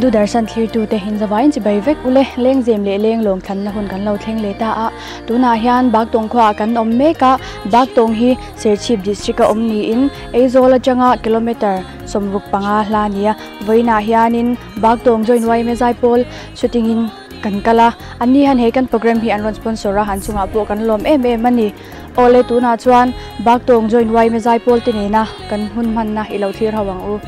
du darshan thlir tu te hin zawain chi bai vek ule Lengzem le Lenglawng Hla Thlan kan lo thleng le ta a tuna hian Baktawng khwa kan om meka Baktawng hi Serchhip district a om ni in eizola changa kilometer somruk panga hla nia voina hianin Baktawng join YMA Zaipol shooting in kan kala ani han he kan program hi an sponsor a han chunga po kan lom em ani ole tuna chuan Baktawng join YMA Zaipol te na kan hun man na ilo thlir hawang u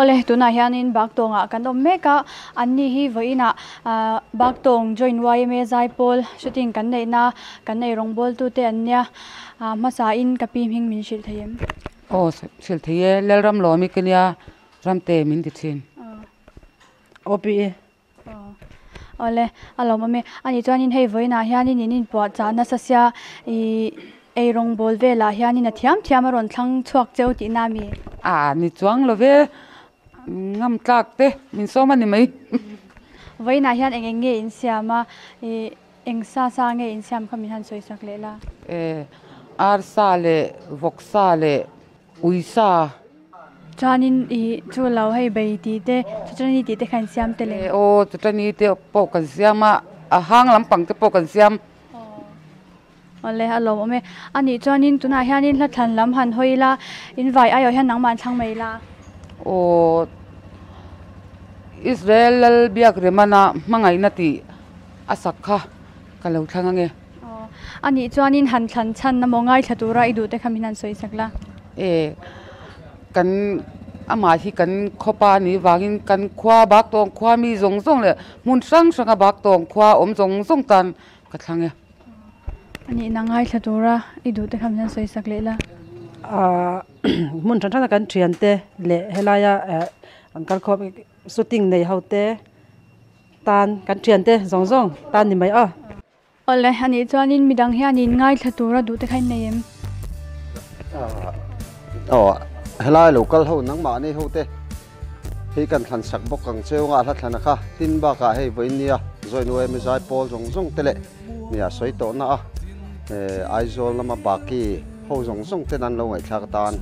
ole tuna hianin Baktawng a kan om meka anni hi voina Baktawng join YMA Zaipol shooting kan nei na kan nei rongbol tu te anya masa in kapim hing min shil thayem shil thaye lelram lo mi kania ramte min ti thin opi ole alo mame ani chuanin hei voina hianin in po chana sasya ei rongbol vela hianin a thiam ron thlang chuak cheu ti na mi ni chuang lo ve ngam tlak te min soma ni mai voina hian engenge in siama engsa sa nge in siam khamin han soi sak lela arsa le voksa le uisa chanin chu lo hei bei ti te chutrani ti te khan siam te le chutrani te po kan siama a hang lampang te po kan siam ole alo me ani chanin tuna hianin Hla Thlan lam han hoila invite ayo hian nangman thlang meila Israel biak remana mangai nati asakha kalau thangange ani chuanin han thlan chan na mongai thatura idu te khaminan soi sakla kan ama hi kan khopa ni wangin kan khwa Baktawng khwa mi zong le mun sang Baktawng khwa om zong tan ka thlange ani nangai thatura idu te khaminan soi saklela mun thana kan thiante le helaya angkal khop shooting nei haute tan kan thiante zong tan ni mai ole ani chuanin midang hianin ngai thatura du te khain neem helai local ho nang ma nei hote he kan thlan sak bok kang cheunga Hla Thlan kha tin ba ka hei voinia join YMA Zaipol zong tele nia soi to na aizol lama baki ho zong te nan lo ngai thak tan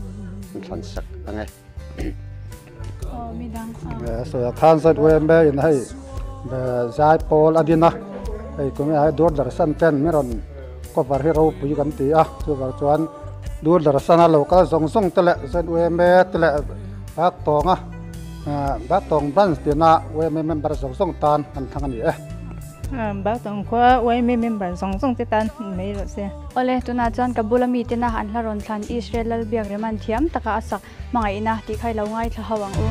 thlan sak ange midang so than sat YMA in hai Zaipol adina ei kumi hai dur dar san pen meron ko var hero pui kan ti chu war chuan dur dar sana lo ka zong tele zat YMA tele Baktawng branch tina YMA member zong tan an thangani Baktawng khwa YMA member zong te tan mei ro se ole tuna chan kabulami tina an hla ron thlan Israel biak reman thiam taka asak mangai ina ti khai lo ngai thla hawang u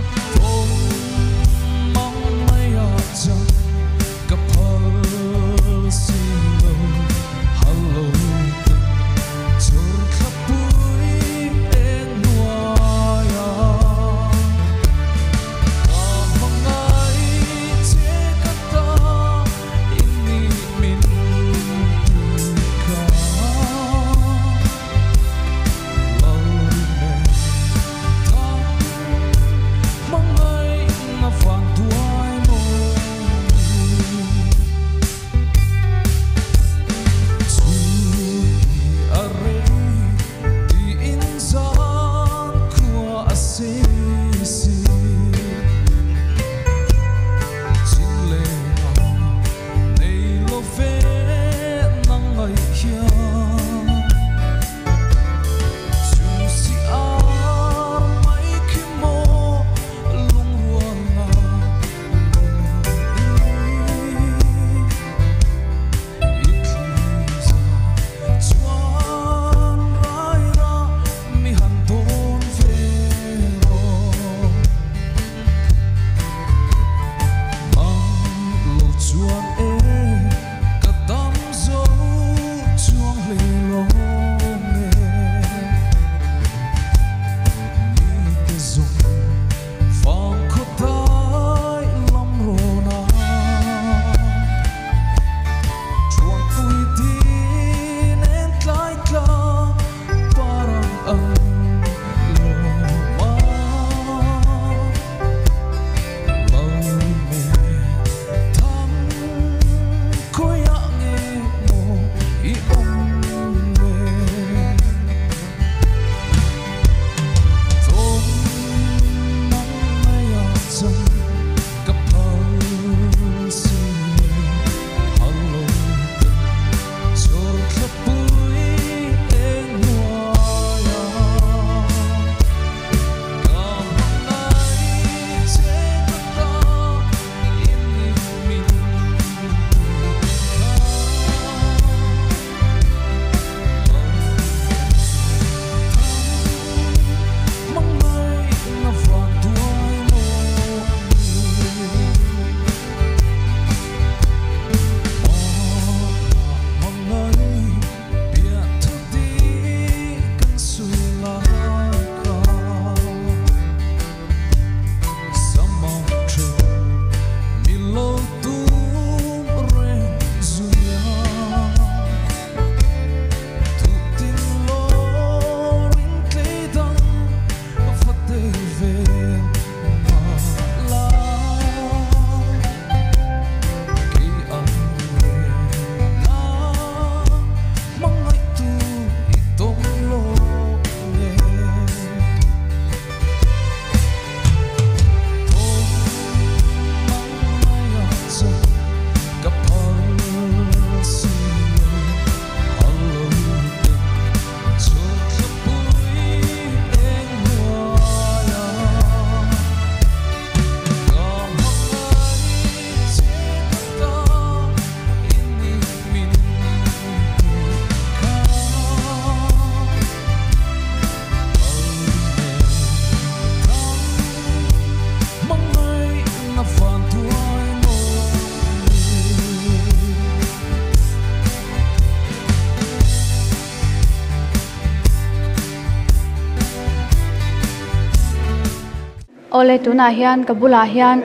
ole tuna hian kabula hian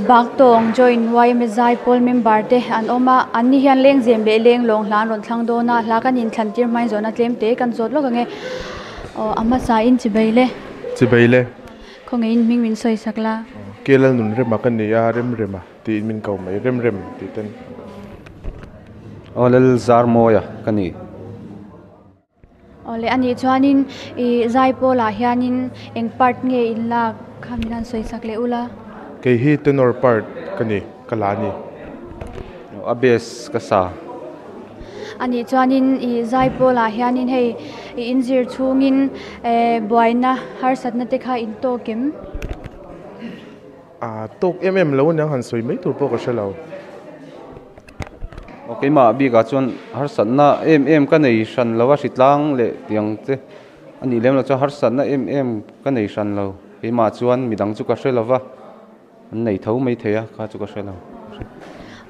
Baktawng join YMA zai pol member te an oma anni hian Lengzem le Lenglawng Hla Thlan dona hla kan in thlantir mai zona tlem te kan zot lo gange ama sa in chibeile khong in ming min soi sakla kelal nun rema kan ni ya rem ti min kau mai rem ti ten olel zar moya kani ole ani chuanin I zai pola hianin eng part nge in la khaminan soi sakle ula ke hi tenor part kani kalani abes kasa ani chuanin I zai pola hianin hei injir chungin boina har satna te kha in to kem tok lo nang han soi mai tur po ka shalo okay ma bi ga chon har sanna ka nei shan lawa sitlang le tiang te ani lem la cha har sanna ka nei shan lo he ma chuan midang chu ka shelawa an nei tho mai theya ka chu ka shelo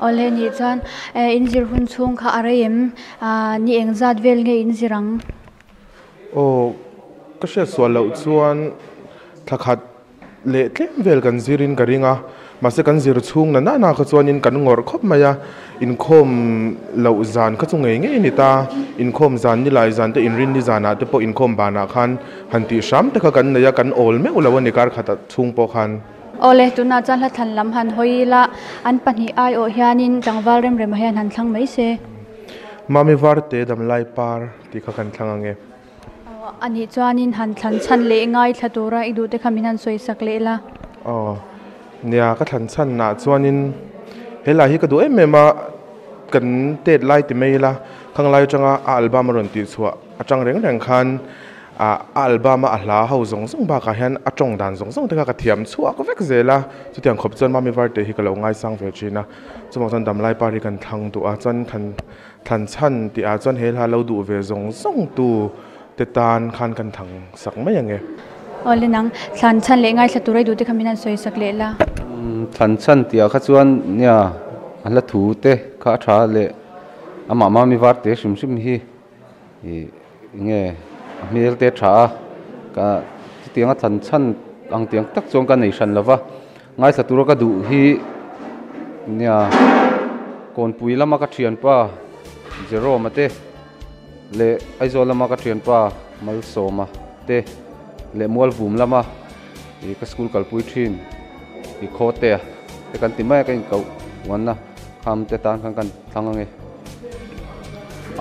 ole ni chan injir hun chung kha arayem ni engzat vel nge injirang ka she swalo chuan thakhat le tlem vel kan zirin karinga mase kan zir chung na ka chuan in kan ngor khop maya in khom lo zan ka chungei nge ni ta in khom zan ni lai zan te in rin ni zana te po in khom bana khan hanti sham te kha kan na ya kan ol me ulawani kar khata chung po khan ole tuna chan hla than lam han hoila an pani ai o hianin tangwal rem hian han thlang mai se mami warte dam lai par ti kha kan thlangange ani chuanin han thlan chan le ngai thlatura idu te khaminan soi sakle la nia ka thlan chan na chuanin hela hi ka du emema kan tet lai ti meila khanglai changa album ron ti chua atang reng khan album a hla ho zong ba ka hian atong dan zong te ka thiam chua ko vek zela chutiang khop chon mami warte hi ka lo ngai sang ve china chuma chan dam lai pari kan thang tu a chan than chan ti a chan hela lo du ve zong tu te tan khan kan thang sak mai ange ole nang thlan chan le ngai thlatura idu te khaminan soi sakle la than chan tia kha chuan nia ala thu te kha tha le ama mami warte sim hi nge mel te tha ka tianga than chan ang tiang tak chong ka nei san lova ngai satura ka du hi nia kon pui lama ka thian pa zero mate le aizo lama ka thian pa mal soma te le mol vum lama ka school kal pui thin I khote te kan ti mai ka in kau wanna kham te tan kan thangange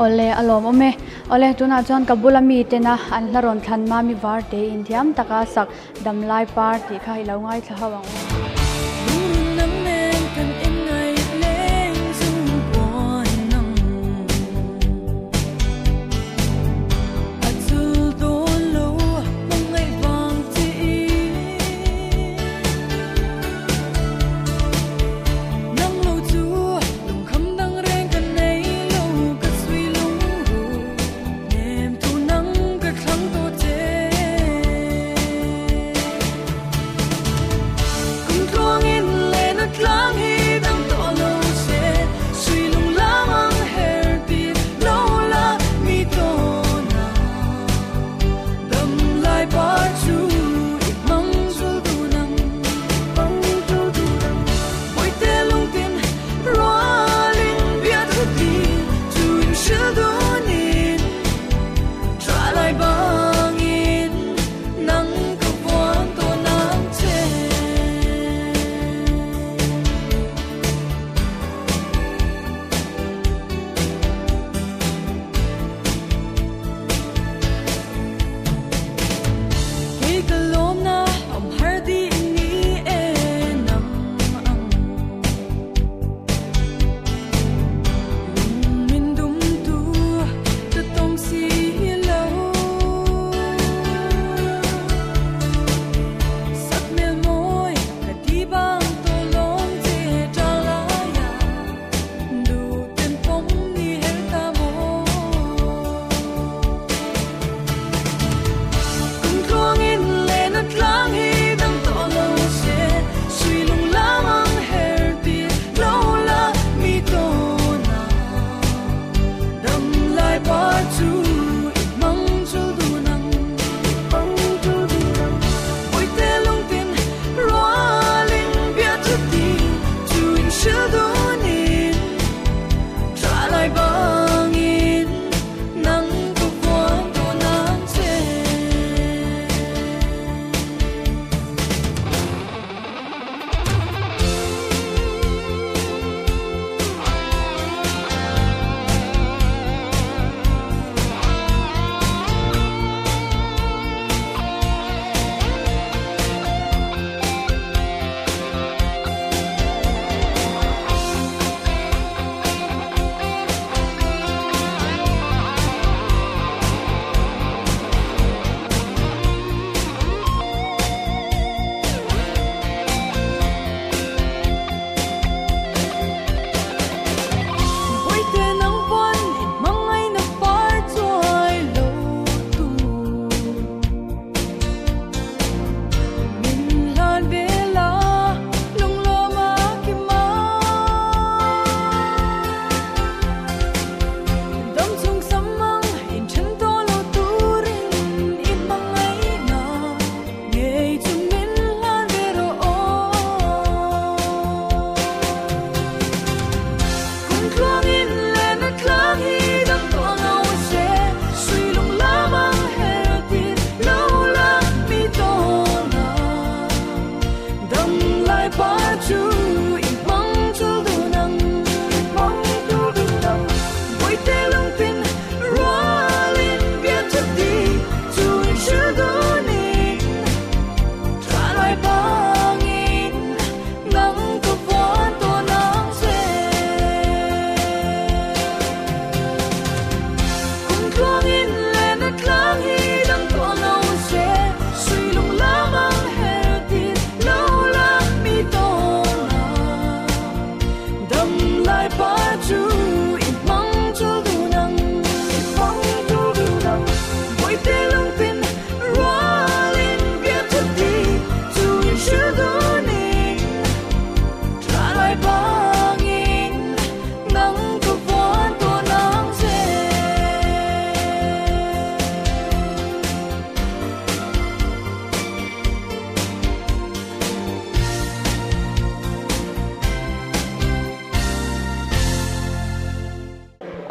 ole alom ome ole tuna chon kabulami tena an laron thlan mami war te indiam taka sak damlai party kha ilo ngai thawang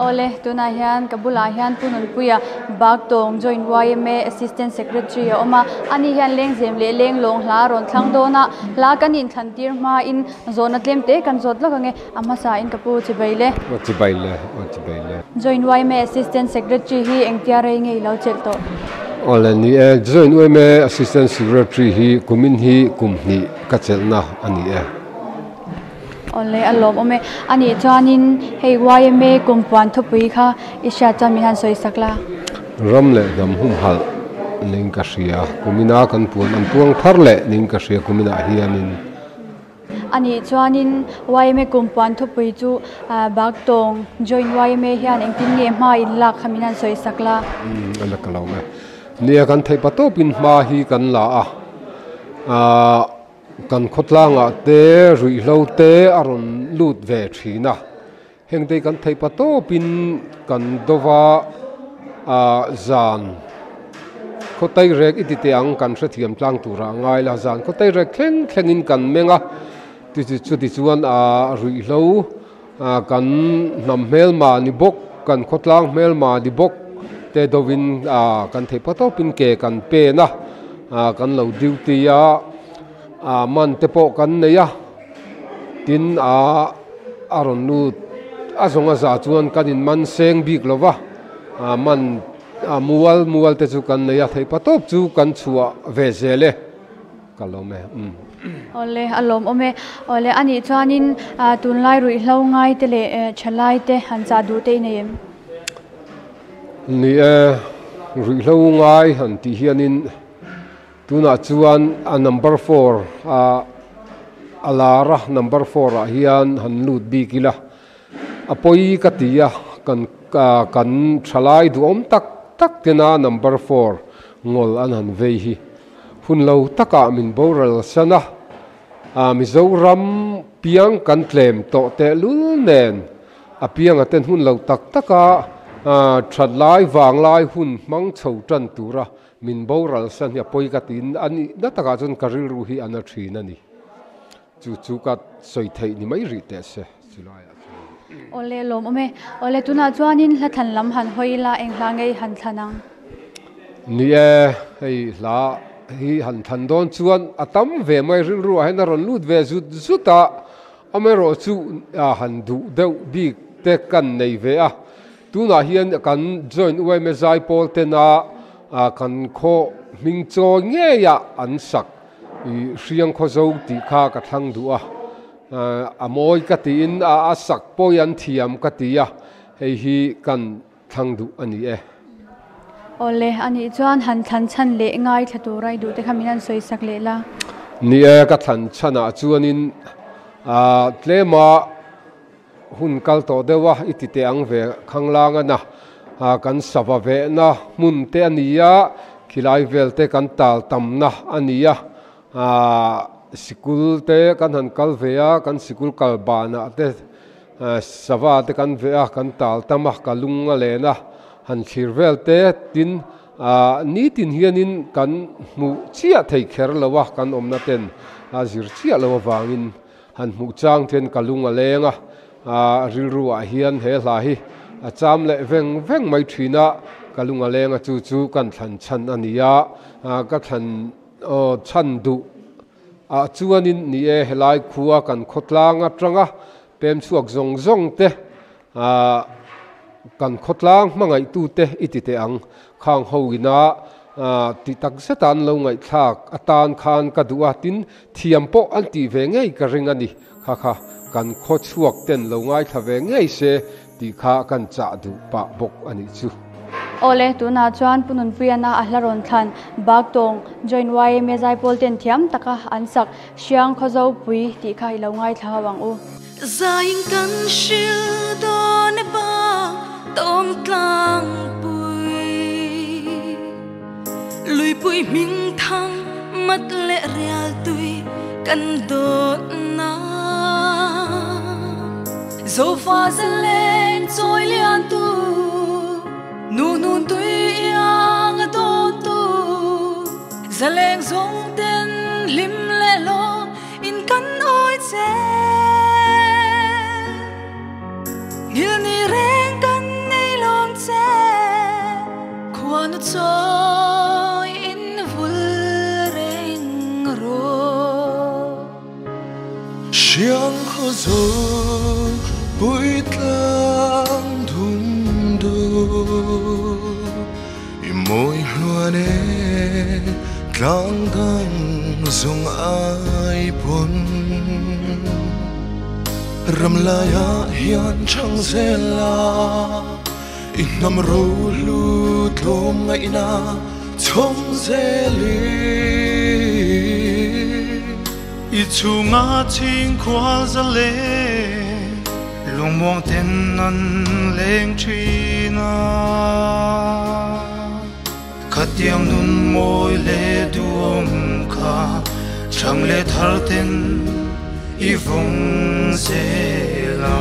ole tuna hian kabula hian punun puya Baktawng joint YMA assistant secretary oma ani hian Lengzem le Lenglawng Hla Thlan dona la kanin thantir ma in zona tlemte kan zot lakange amasa in kapu chibaile joint YMA assistant secretary hi engtiare ngei lo chelto ole ni joint YMA assistant secretary hi kumin hi kumni kachelna ani ole alom ome ani chanin hei YMA kumpuan thopui kha isha chami han soi sakla ramle dam hum hal ning ka ria kumina kan puan an puang tharle ning ka ria kumina hianin ani chuanin YMA kumpuan thopui chu Baktawng joint YMA hian engtin nge ma in lak khaminan soi sakla ala kalawme nia kan thei patopin ma hi kan la kan khotlanga te ruihlo te aron lut ve thina hengte kan thei patopin kan dowa zan khotai rek itite ang kan hrethiam tlang tura ngai la zan khotai rek thlengin kan menga ti chuan ruihlo kan nam mel ma ni bok kan khotlang mel ma di bok te dovin kan thei patopin ke kan pe na kan lo duty man te po kan neya tin aron lut azonga za chuan kanin man seng bik lova man mual te chu kan neya thei patop chu kan chua ve zele kalome ole alom ome ole ani chuanin tunlai rui hlongai te le chalai te han cha du te nei ni rui hlongai han ti hianin tuna chuan number 4 alara number 4 hian han lut bikila apoi katia kan thalai du om tak tena number 4 ngol an han vei hi hunlo taka min boral sana Mizoram piang kan tlem to te lul nen piang aten hunlo taka thalai wanglai hun mang chho tan tura min boral san ya poi katin ani na taka chon karil ru hi ana thina ni chu ka soi thei ni mai ri te se chulai ole lom ome ole tuna chuanin hla than lam han hoila englangei han thanang ni hei la hi han than don chuan atam ve mai rin ru hen ron lut ve zuta amero chu han du deuh bik te kan nei ve tuna hian kan join YMA zai pol te na kan kho ming cho nge ya an sak I riang kho zo ti kha ka thang du amoi ka tin a sak poyan thiam ka tia hei hi kan thang du ani ole ani chuan han than chan le ngai thaturai du te khaminan soi sak le la ni ka than chana chuanin tlema hun kal to dewa itite ang ve khanglanga na kan sava ve na mun te ania khilai vel te kan tal tam na ania sikul te kan han kal vea kan sikul kal bana te sava te kan vea kan tal tamah kalunga le na han thirvel te tin ni tin hianin kan mu chia thei kher lawa kan omna ten zir chia lawa wangin han mu chang ten kalunga lenga rilruwa hian he hla hi cham le veng mai thina kalunga lenga chu kan thlan chan ania ka thlan chan du chuanin ni helai khuwa kan khotlanga tanga pem chuak zong te kan khotlang mangai tu te itite ang khang hoina ti tak setan lo ngai thak atan khan ka duwa tin thiampo an ti ve ngei ka ringani kha kan kho chuak ten lo ngai thave ngei se ti kha kan cha du pa bok ani chu ole tuna chuan punun puiana ahlaron thlan Baktawng join YMA zai pol ten thiam taka ansak siang khozo pui ti khai lo ngai thawang u zaing kan shil don ba tom tlang pui lui pui ming thang mat le real tui kan do na zo fa zalen choi lian tu nun tui yang to tu zaleng zong ten lim le lo in kan oi che ngil ni reng kan zo bui tlang thun du i moi hluane tlang dang zong ai pon ramlaya hian chang zela inam ro lu tlom ngai na chom zeli i chunga ching khwal zale lungmong ten nan leng china khatiang nun moi le duom kha chang le thar ten i vong zela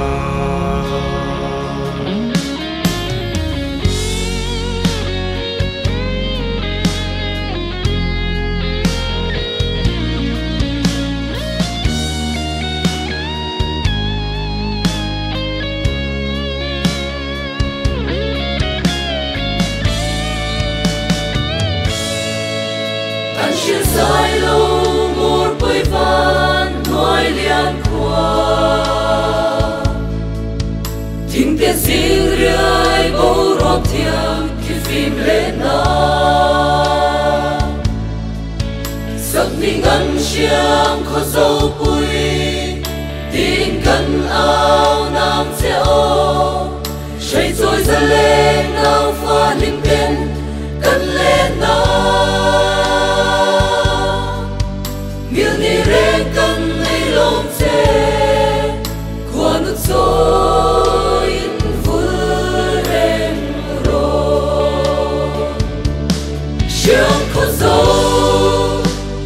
Chiều dài lâu một bụi van nói liên qua tiếng tiếng riêng rơi bầu rót thiêng khi phim lên na giấc mình ngân chiang khó dấu bụi tiếng cân áo nam xeo chạy rồi ra lên nào pha linh bên cân lên na miêu ni reng kan ai lom che quan ut so in vul rem ro chiang kho zo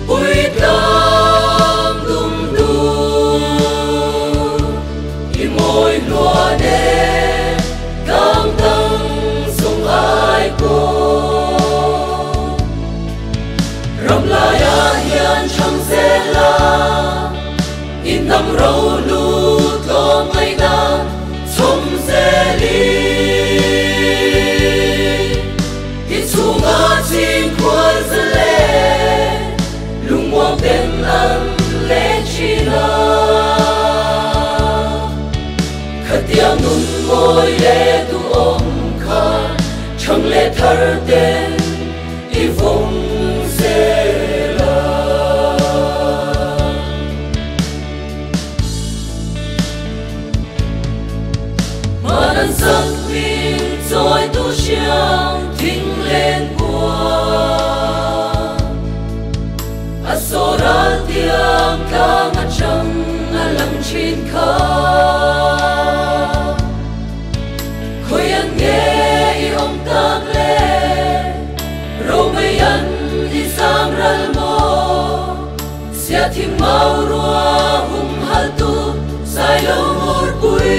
ui tam dum du i moi loa de tam tang sung ai ko ram la ya hian chang zela in nam ro lu tlom ngai na chom zeli i chunga ching khwal zale lungmong ten an le china khatiang nun moi le tu om kha chang le thar ten i vong zela manan sắc min rồi tu xiang thinh lên qua asora tiang ka nga chang alang chin kha khoi an nghe i om tak le ro mai an i sam ral mo sia thim mau ruwa hum hal tu sai lo mor pui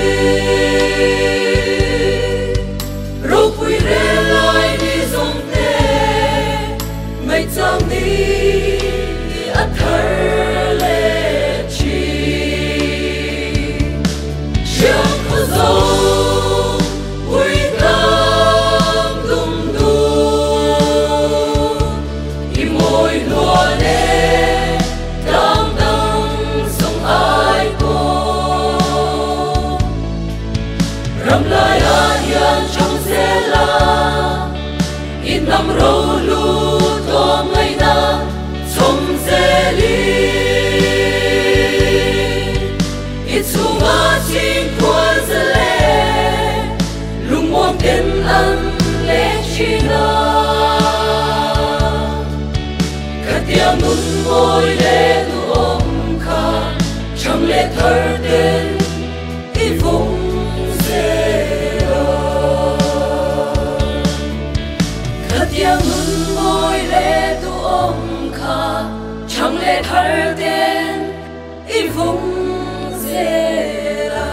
ro pui re lai ni zong te mai chang ni a thar le chi chiang kho zo ui tam dum du i moi lo ne tam dang song ai ko ram la ya hian chang zela in nam ro lu tlom ngai na chom zeli i chunga ching khwal zale lungmong ten an le china khatiang nun moi le tu om kha chang le thar ten i vong zela khatiang nun moi le tu om kha chang le thar ten i vong zela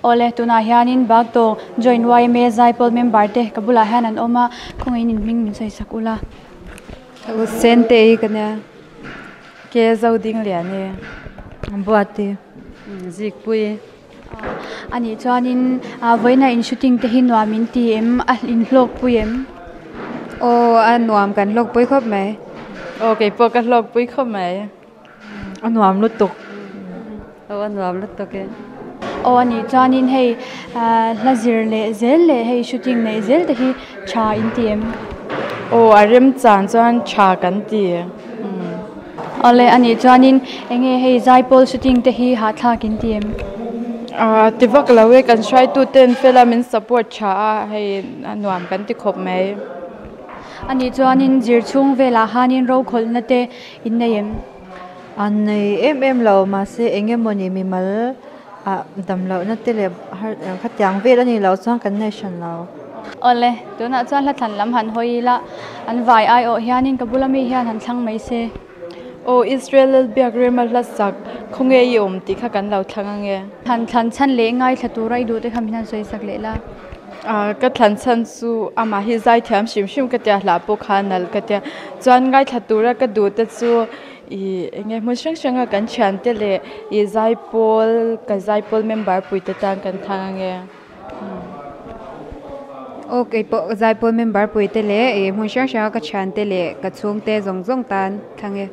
ole tuna hianin Baktawng join YMA zaipol member te kabula hanan oma khongin in ming min sai sakula u sente i kana ke zoding le ne buati zik pui ani chuanin voina in shooting te hin wa min ti em a in hlok puem ô anh nuam kan lok pui khop mai ô cái bộ cái lộc bui không mày anh nuam lút tục ô anh nuam lút tục cái ô anh ấy cho nên hay laser lệ zel lệ hay shooting lệ zel thì hi cha in tiệm ô arim chan chan cha kan ti ô lệ anh ấy cho nên anh ấy hay giải pole shooting thì hi hạt thak in tiệm tivak lawe kan try to ten filament support cha hay nuam kan ti khop mai anh ấy cho nên zir chung về là hanin rau khol na te in này anh này em lâu mà sẽ anh em muốn mi mal đầm lâu nó tê lệ khách giang về đó ni lâu sang cái nation lâu ole tu na chan la than lam han hoi la an vai ai o hianin kabulami hian han thlang mai se ô Israel biagrema la sak khonge yom ti kha kan lo thlang nge han than chan le ngai thatu rai du te kham hian soi sak le la ka thlan chan su ama hi zai thiam shim shim ka tia hla po khanal ka tia chuan ngai thatura ka du te chu i nge mo sang sanga kan chan te le i zai pol member pui te tan kan thang nge okay po zai pol member pui te le e mo sang ka chan te le ka chung te zong tan thange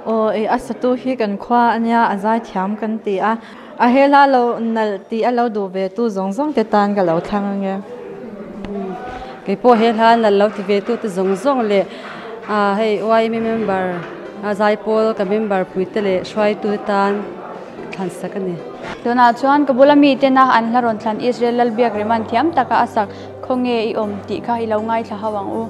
ô asatu hi kan khwa anya azai thiam kan ti a hela lo nal ti a lo do ve tu zong te tan ga lo thang nge cái po hela nal lo ti ve tu te zong le hey YMA member zai pol ka member pui te le shwai tu tan than sakani tuna chuan kabulami te na an hla ron thlan Israel biak riman thiam taka asak khonge I om ti kha I lo ngai thla hawang u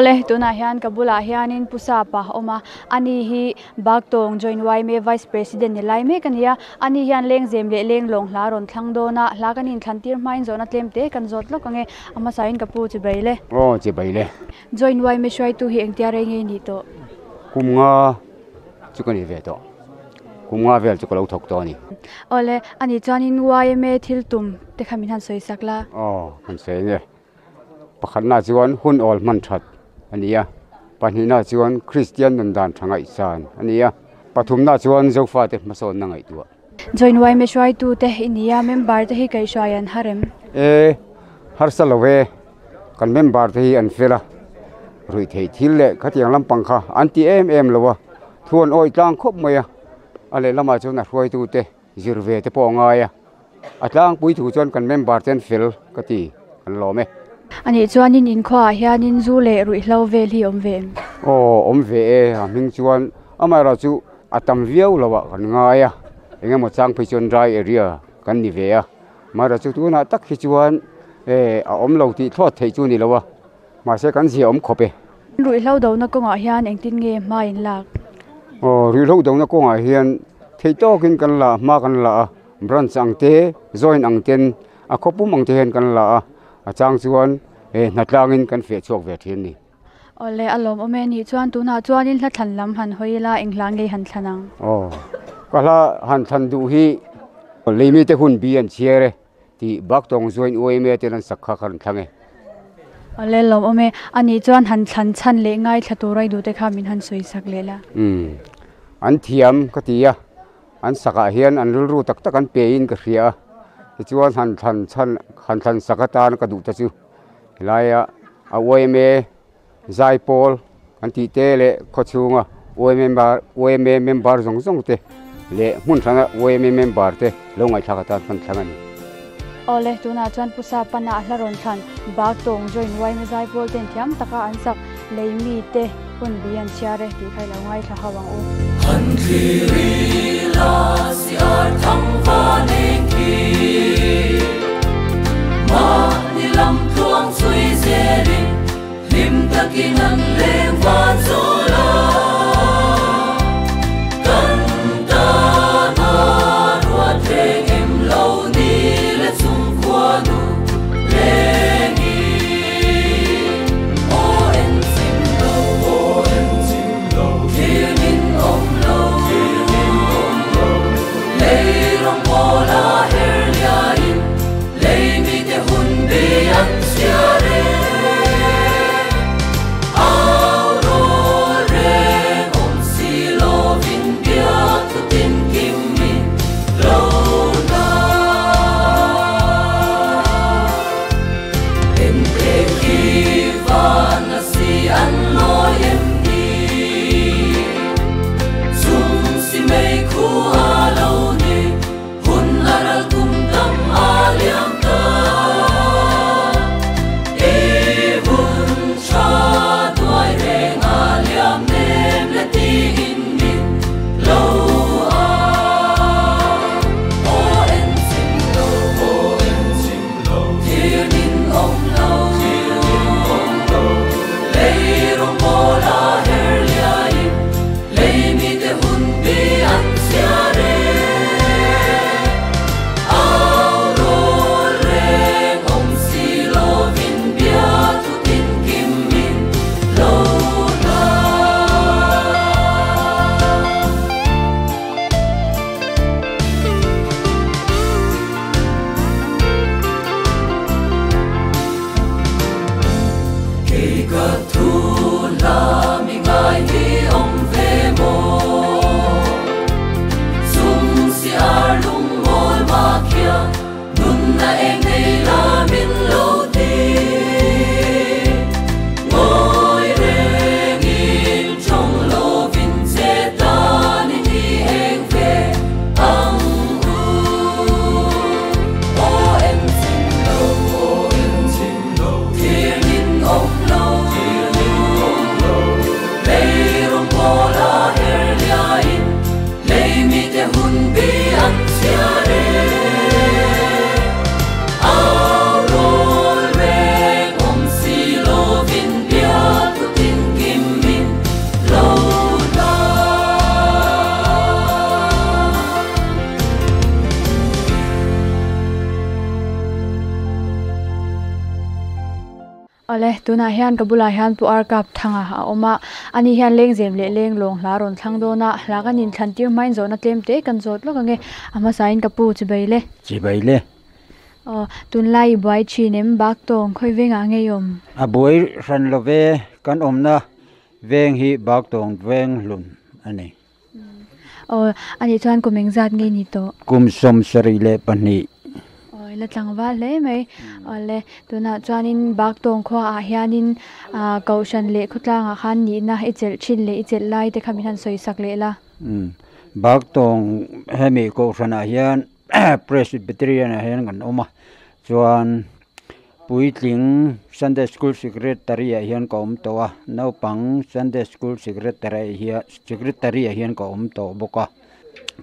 ole tuna hian kabula hianin pusapa oma ani hi Baktawng join YMA vice president ni lai me kania ani hian Lengzem le Lenglawng Hla ron thlang dona hla kanin thlantir main zona tlemte kan zot lok ange ama sain kapu chi beile chi beile join YMA shwai tu hi engtia re nge ni to kumnga chukani ve to kumnga vel chukalo thok to ni ole ani chanin YMA thiltum te khamin han soi sakla han sei ne pakhanna chuan hun ol man that ania panhina chuan Christian nun dan thangai san ania pathumna chuan zofa te mason na ngai tu join YMA shwai tu te inia member te hi kai shwayan harem har salowe kan member te hi an fela rui thei thil le khatiang lampang kha anti lowa thuan oi tlang khop maya ale lama chu na hruai tu te zirve te po nga ya atlang pui thu chon kan member ten fil kati kan lome ani chuanin in khwa hianin zu le rui hlo vel hi omve om ve a ming chuan amara chu atam viau lawa kan nga ya engemaw chang phei chon dry area kan ni ve a mara chu tu na tak hi chuan a om lo ti thot thei chu ni lawa ma se kan zi om khope rui hlo do na ko nga hian engtin nge ma in lak rui hlo do na ko nga hian thei to kin kan la ma kan la branch angte join angten a khopum angte hen kan la a chang chuan natlangin kan fe chok ve thin ni ole alom ome ni chuan tuna chuanin hla thlan lam han hoila englang le han thlanang kala han thlan du hi leimi te hun bi an chiere ti Baktawng join YMA te nan sakha kan thange ole lom ome ani chuan han thlan chan le ngai thaturai du te kha min han soi sak lela an thiam katia an saka hian an ru tak tak an pe in ka hria chuan han thlan sakatan ka du ta chu hilaya a YMA zai pol an ti te le khochunga YMA member zong te le mun thanga YMA member te longai thakatan kan thangani ole tuna chuan pusa pana hlaron than Baktawng join YMA zai pol ten thiam taka an sak leimi te hun bian chiare ti khai lo ngai thla hawang u han thiri la si ar thang va ning ki ma ni lam tuang sui zeri lim takin an leng van zola kan ta na ruat reng em lo ni le chung kwa nu lengi o en sim lo thiên min om lo leirong bola her lia in leimi te hun bi an siare ole tuna hian kabula hian pu ar kap thanga a oma ani hian Lengzem le Lenglawng Hla Thlan dona hlakanin thlantir main zona tlemte kan zot lo kange ama sain kapu chibaile tun lai bai chinem Baktawng khoi venga ngeyom a boi ran love kan omna veng hi Baktawng veng lun ani ani chuan kumeng zat nge ni to kum som sari le pani la tlangwa hle mai le tuna chuanin Baktawng khwa a hianin kaushan le khutlang a khan ni na ichel thin le ichel lai te khamin han soisak le la Baktawng hemi kaushan a hian Presbyterian a hian kan oma chuan puitling Sunday School Secretary a hian ko towa naupang Sunday School Secretary a hian ko to boka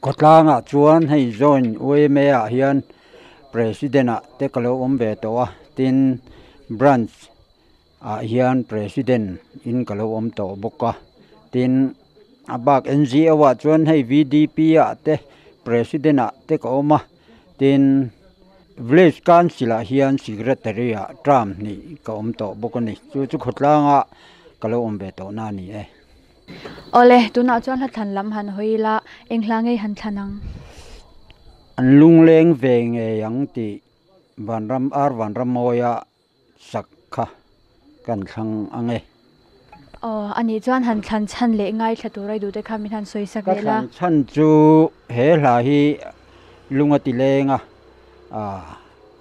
kotlanga chuan hei join YMA a hian President a te kalo ve towa tin branch a hian President in kalo to boka tin abak NGO wa chuan hei VDP a te President a te ko ma tin Village Council a hian Secretary a Trump ni ka to bokani chu khotlanga kalo ve to na ni ole tuna chuan Hla Thlan lam han hoila enghlangei han thanang an lungleng ve nge yang ti vanram moya sakha kan thlang ange ani chuan han thlan chan le ngai thaturai du te khamin han soisak le la chan chu he hla hi lungati lenga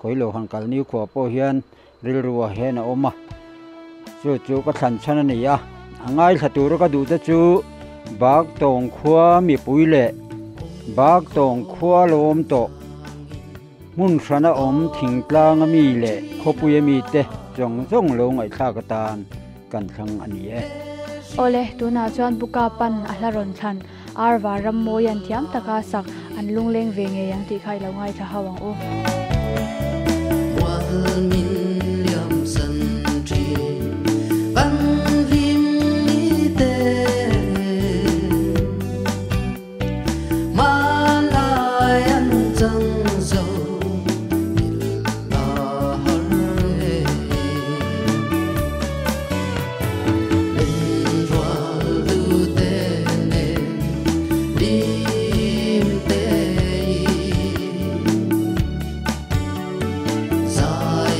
koilo han kalni kho po hian rilruwa he na oma chu ka thlan chan ani ya angai thatu ro ka du te chu Baktawng khwa mi puile Baktawng khwa lom to mun sana thingtlang mi le khopuye mi te jong lo ngai thla ka tan kan thlang ani ole tuna chuan buka pan a hla ron than arwaram moyan thiam taka sak an lungleng ve nge yang ti khai lo ngai tha hawang o Zai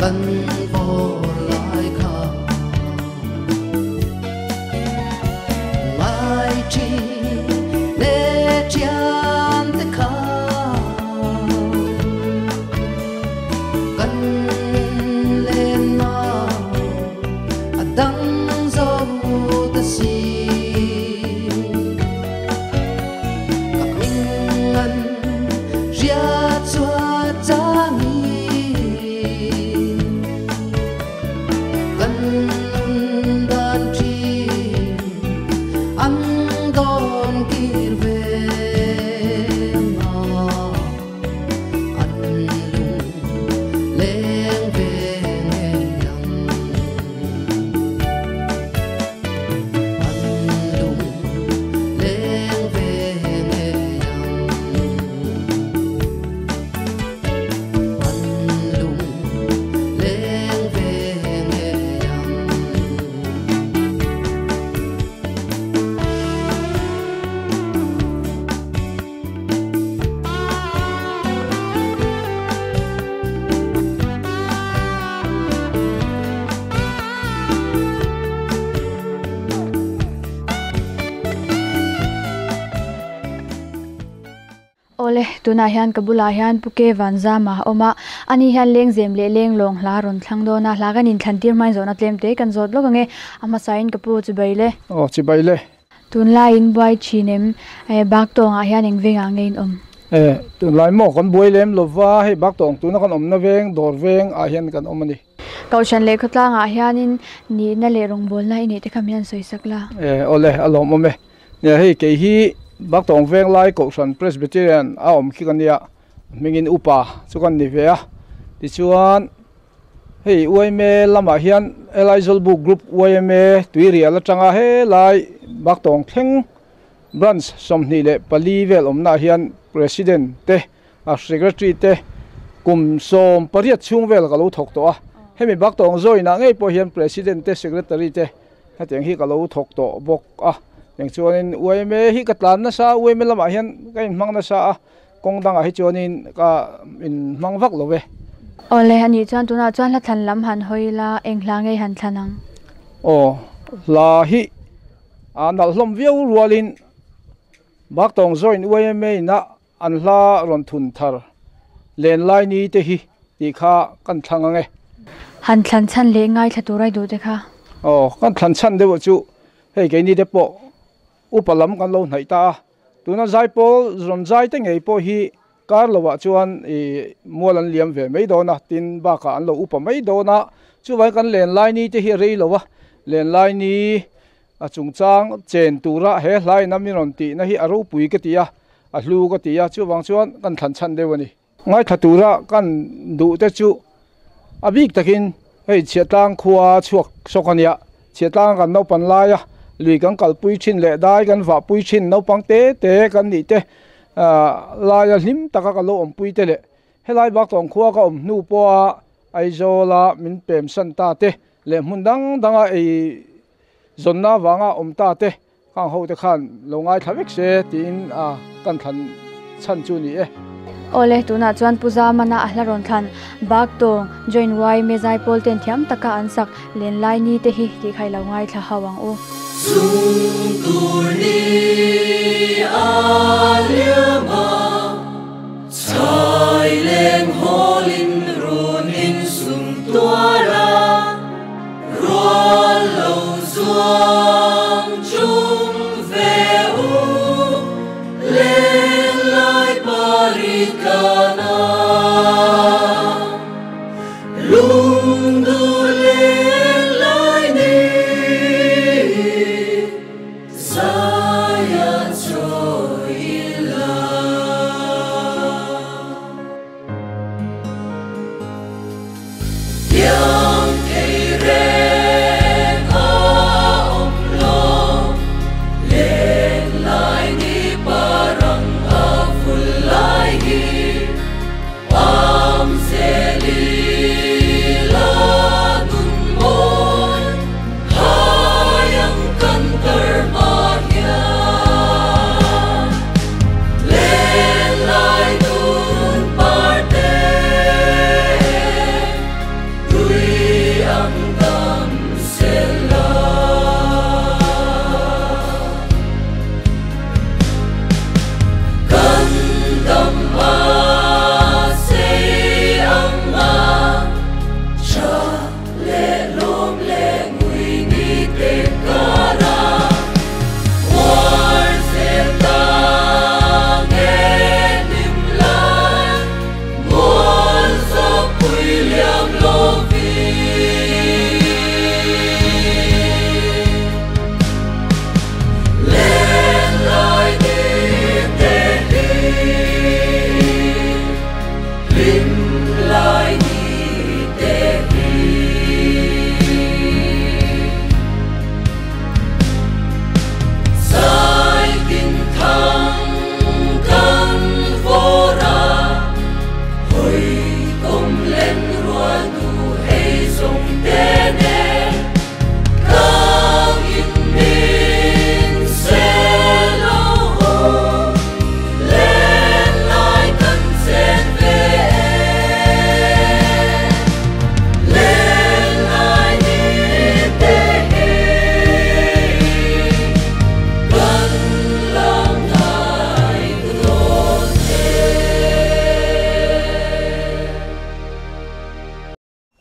กันโบลายขาไม้จีเนจยันตะขากันเล่นมาดังโซตะซีกับมิงอันเรียชัวจางีole tuna hian kabula hian puke vanza ma oma ani hian lengzem le lenglawng hla thlang do na hla kan in thlantir mai zona tlemte kan zot lo gange ama sain kapu chu baile chu baile tun la in boy chinem baktawng a hian engwenga ngein tun lai mo kon boilem lova he baktawng tuna kan omna veng dor veng a hian kan omani kaushan le khotlang a hian in ni na le rong bol na ini te khamian soisakla ole alom ome ne he ke hi Baktawng veng lai kaushan Presbyterian a om khikania mingin upa chukan ni ve a ti chuan hei YMA lama hian Elizol book group YMA tuiria la tanga he lai Baktawng thleng branch somni le pali vel omna hian president te a secretary te kum som pariat chung vel ka lo thok to a hemi Baktawng zoina ngei po hian president te secretary te hateng hi ka lo thok to bok a yang chuanin YMA hi katlan na sa YMA lama hian ka in mang na sa kongdang a hi chuanin ka in mang vak love ole hani chuan tuna chuan la thlan lam han hoila engla ngei han thlanang la hi anal hlom viau rualin Baktawng join YMA na an hla ron thun thar len lai ni te hi ti kha kan thlangange han thlan chan le ngai thaturai du te kha kan thlan chan de chu hei ke ni de po upalam kan lo nai ta tuna zaipol ron zai te ngei po hi kar lowa chuan molan liam ve mei do na tin ba ka an lo upa mei do na chu vai kan len lai ni te hi rei lowa len lai ni a chungchang chen tura he hlai na mi ron ti na hi aro pui ka tia a hlu ka tia chu wang chuan kan than chan dewani ngai thatura kan du te chu abik takin hei chiatang khuwa chuak sokania chiatang kan no pan lai a lui kan kal pui chin le dai kan va pui chin no pang te kan ni te la ya hlim taka ka lo om pui te le helai Baktawng khuwa ka om nu po a aizola min pem san ta te le mundang danga zonna wanga om ta te kang ho te khan longai thavek se tin kan than chan chu ni ole tuna chuan puja mana ahla ron thlan Baktawng join YMA zaipol ten thiam taka ansak len lai ni te hi ti khai lo ngai thla hawang u Sung turni aliama Chai leng holin runin sung tuara Rual lo zuang chung veu Len lai parikana Lung du len lai ni Saya choila Yang kei reng a om lo Len lai ni parang a ful lai hi Am se li lai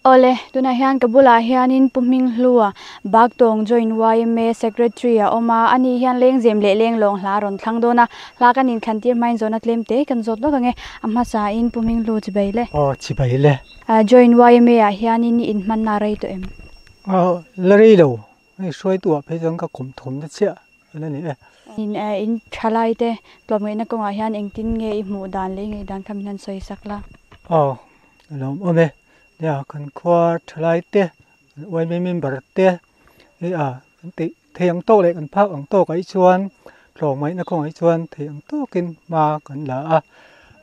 Ole tuna hian kabula hianin puming hlua Baktawng join YMA secretary a oma ani hian Lengzem le Lenglawng Hla Thlan dona hla kanin khantir main zona tlemte kan zot lo kange amma sa in puming hlu chibaile chibaile join YMA a hianin in man na rei to em lari lo ai soi tu phei jang ka khum thum na chia ani in thalai te tlomnge na konga hian engtin nge I mu dan le nge dan kaminan soi sakla lom ome ya kan khwa thalai te wai member te ti theyang to le kan phak ang to kai chuan tlong mai na kong ai chuan theyang to kin ma kan la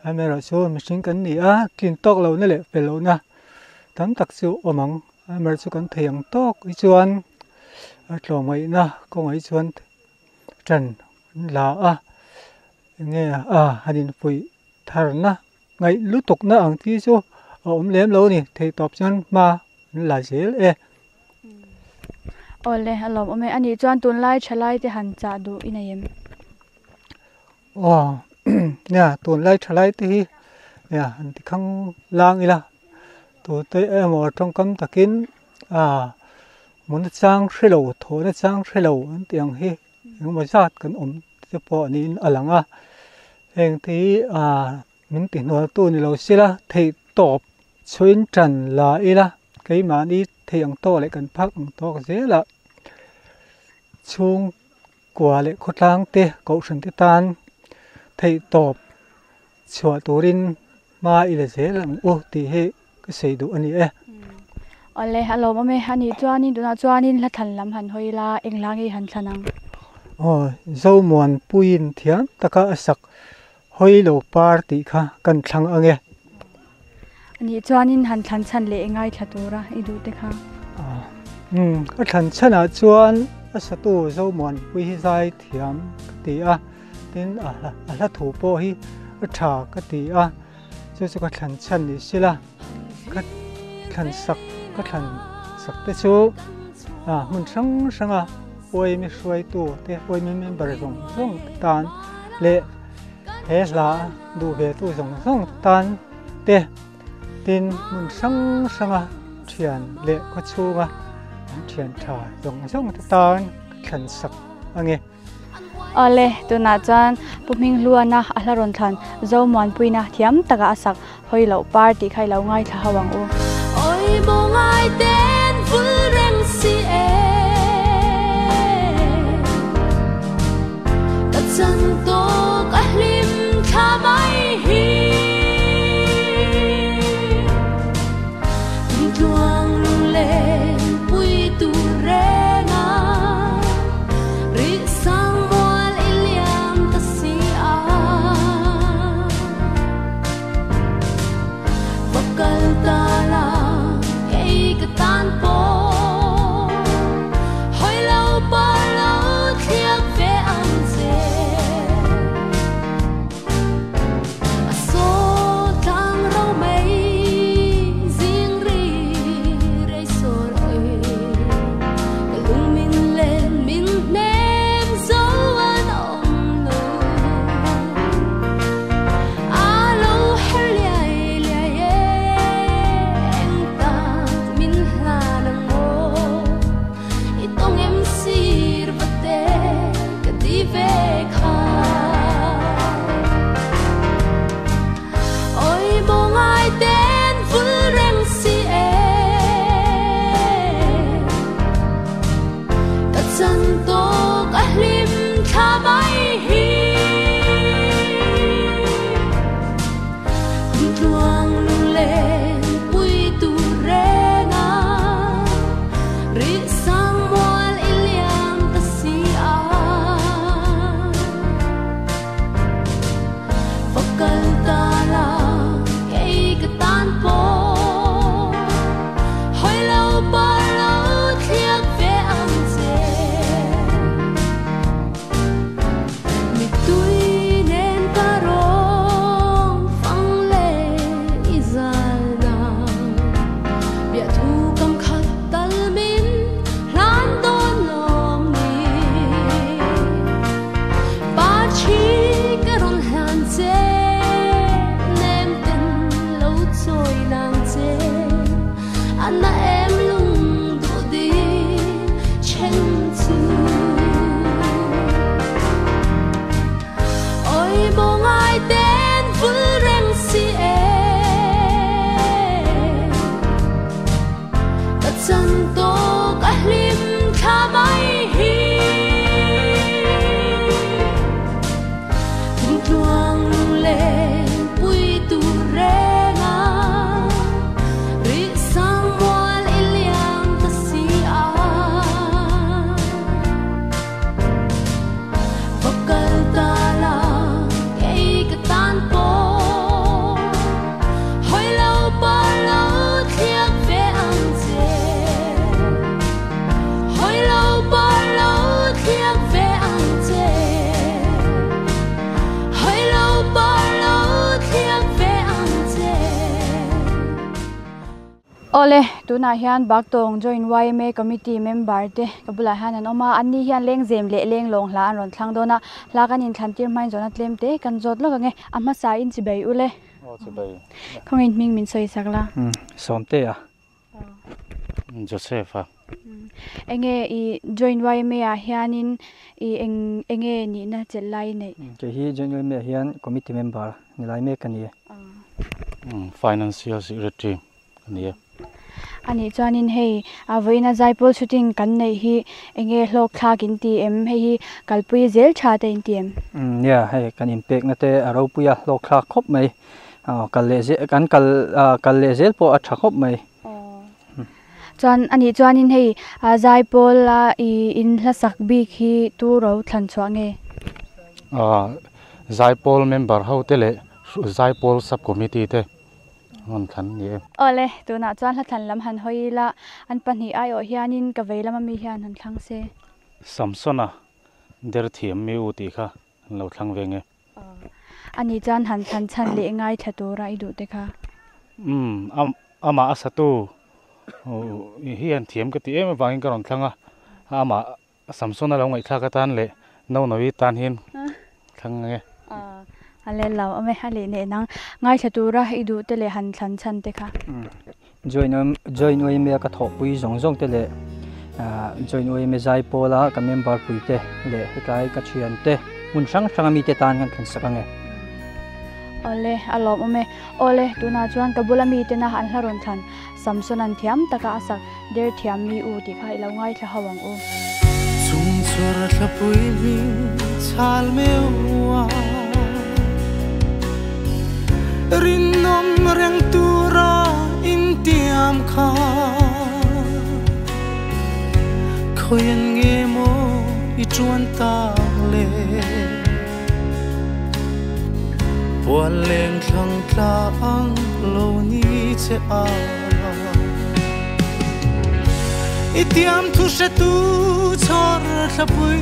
a me ro chu machine kan ni a kin tok lo na le pelo na tam tak chu omang mer chu kan theyang tok ai chuan tlong mai na kong ai chuan tran la nghe hanin pui thar na ngai lutuk na ang ti chu lem lo ni thei top chan ma la zel ole alom ome ani chuan tun lai thalai te han cha du inayem nya tun lai thalai te hi ya an ti khang lang ila tu te mo trong kam takin mun chang hrelo tho na chang hrelo an tiang hi ngma zat kan te po ni alanga heng ti min ti no tu ni lo sila thei top chuin tran la ila cái mà đi theyang to lại cần phak ang to dễ là chung quả lại khốt lang te cậu sân te tan thầy top chua turin ma ila dễ là ti he cái sei du ani ole hello mame hani chuanin duna chuanin la than lam han hoila englangi han thanang zo mon puin thiam taka asak hoilo party kha kan thlang ange ani chuanin han thlan chan le engai thatura idu te kha a thlan chana chuan asatu zo mon pui hi zai thiam ti tin la thu po hi a tha ka ti chu ka thlan chan ni sila ka thlan sak te chu mun sanga oi mi suai tu te oi mi member zong tan le hesla du ve tu zong tan te tin mun sanga thian le ko chunga thian tha zong tan khan sak ange ole tuna chan puming luana ahlaron than zo mon puina thiam taka asak hoilo party khai lo ngai tha hawang u oi bo ngai ten vul reng si ta chan to ka hlim tha mai hi Lenglawng lên pui tu renga ri sang mual iliam ta si vakal ta la ei ka tan po hoi lo pa lo thiak ve ang se aso tang ro mai zing ri Ole tuna hian Baktawng join YMA committee member te kabula han an oma anni hian Lengzem le Lenglawng Hla an ron thlang dona hla kan in thlantir mai zona tlem te kan jot lo nge ama sa in chibei ule chibei khongin ming min soi sakla somte a Joseph enge I join YMA a hianin I enge ni na chelai nei ke hi join YMA hian committee member ni lai me kan ye financial secretary kan ye ani chuanin hei voina zaipol shooting kan nei hi enge hlok thlakin ti em hei kalpui zel tha te in tiam ya hei kan impact na te aro puya hlok thla khop mai kal le zel po a tha khop mai chuanin hei zaipol la in hla sak bi khi tu ro thlan chuange zaipol member ho te le zaipol subcommittee te on thlan ye ole tuna chuan hla thlan lam han hoila an pani ai o hianin ka veilama mi hian han thlang se samsona der thiam mi u ti kha lo thlang venge ani chan han than chan le ngai thatura I du te kha ama asatu hian thiam ka ti em wangin ka ron thlanga ama samsona lo ngai thla ka tan le no nowi tan hin thlang nge ale law ame hale ne nang ngai thatura I du te le han thlan chan te kha join YMA ka thok pui zong te le join YMA zaipola ka member pui te le hetlai ka thian te mun sang mi te tan kan thlan sakange ole alom ame ole tuna chuan kabula mi te na han hla ron than samsonan thiam taka asak der thiam mi u ti khai lo ngai thla hawang u chung chor thla pui mi chal mewa rin nom reng tura in tiam kha khoyen nge mo I chuan ta le buan leng thlang tla ang lo ni che a I tiam thu she tu chor thla pui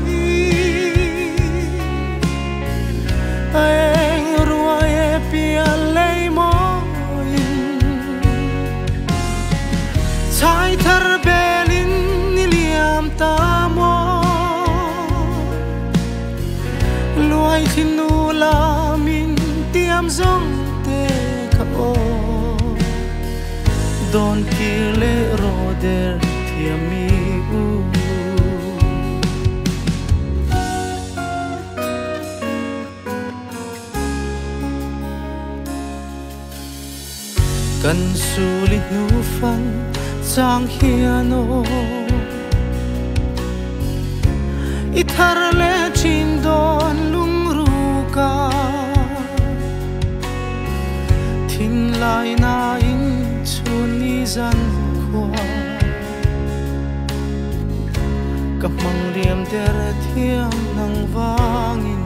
anh ruai pia lei mo chai thar belin niliam ta mo luai khinu la min tiam zong te ka o don kile roder tiami u kan sulit nu fan chang hiano ithar le chin don lung ru ka thin lai na in chuni zan khwa kamang liam der thiam nang wangin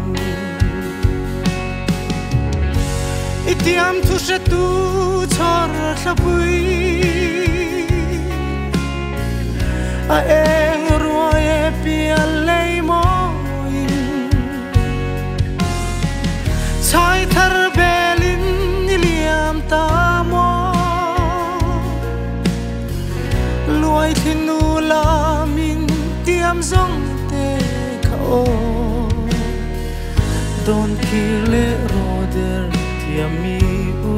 itiam thu she tu chor thlapui a eng ruai pia lei mo chai thar belin niliam ta mo luai thinu la min tiam zong te kha o don kile roder tiami u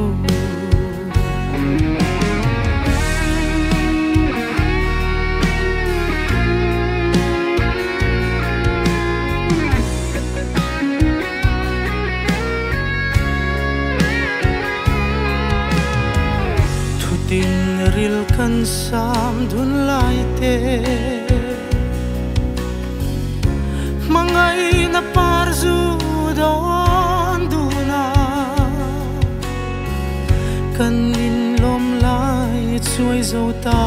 thutin ril kan sam dhun lai te mangai na par zu don duna kan in lom lai chuai zo ta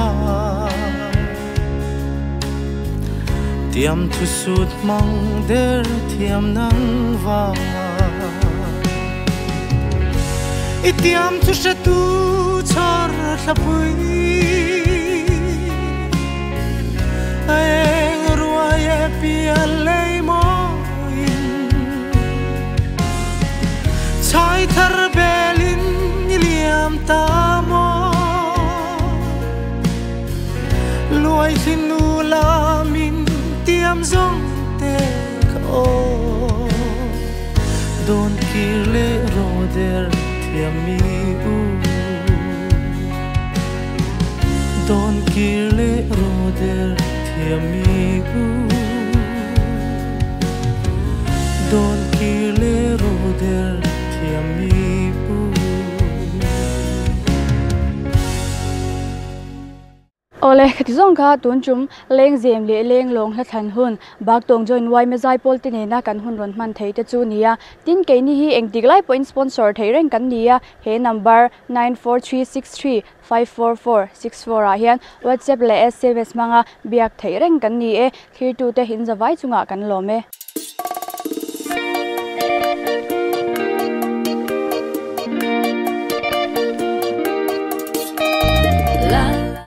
tiam thu sut mang der thiam nang wa itiam thu she tu char thlapui eng ruai pia lei mo chai thar belin niliam ta mo loi thin nu la min tiam zong te kho don kirle roder thiami u don kirle roder thiami u don kirle roder thiami u ole khati zong kha tun chum Lengzem le Lenglawng Hla Thlan hun Baktawng join YMA Poltinena kan hun ron man thei te chu nia tin ke ni hi engtik lai point sponsor thei reng kan nia he number 9436354464 a hian WhatsApp le SMS manga biak thei reng kan ni e thir tu te hin zawai chunga kan lome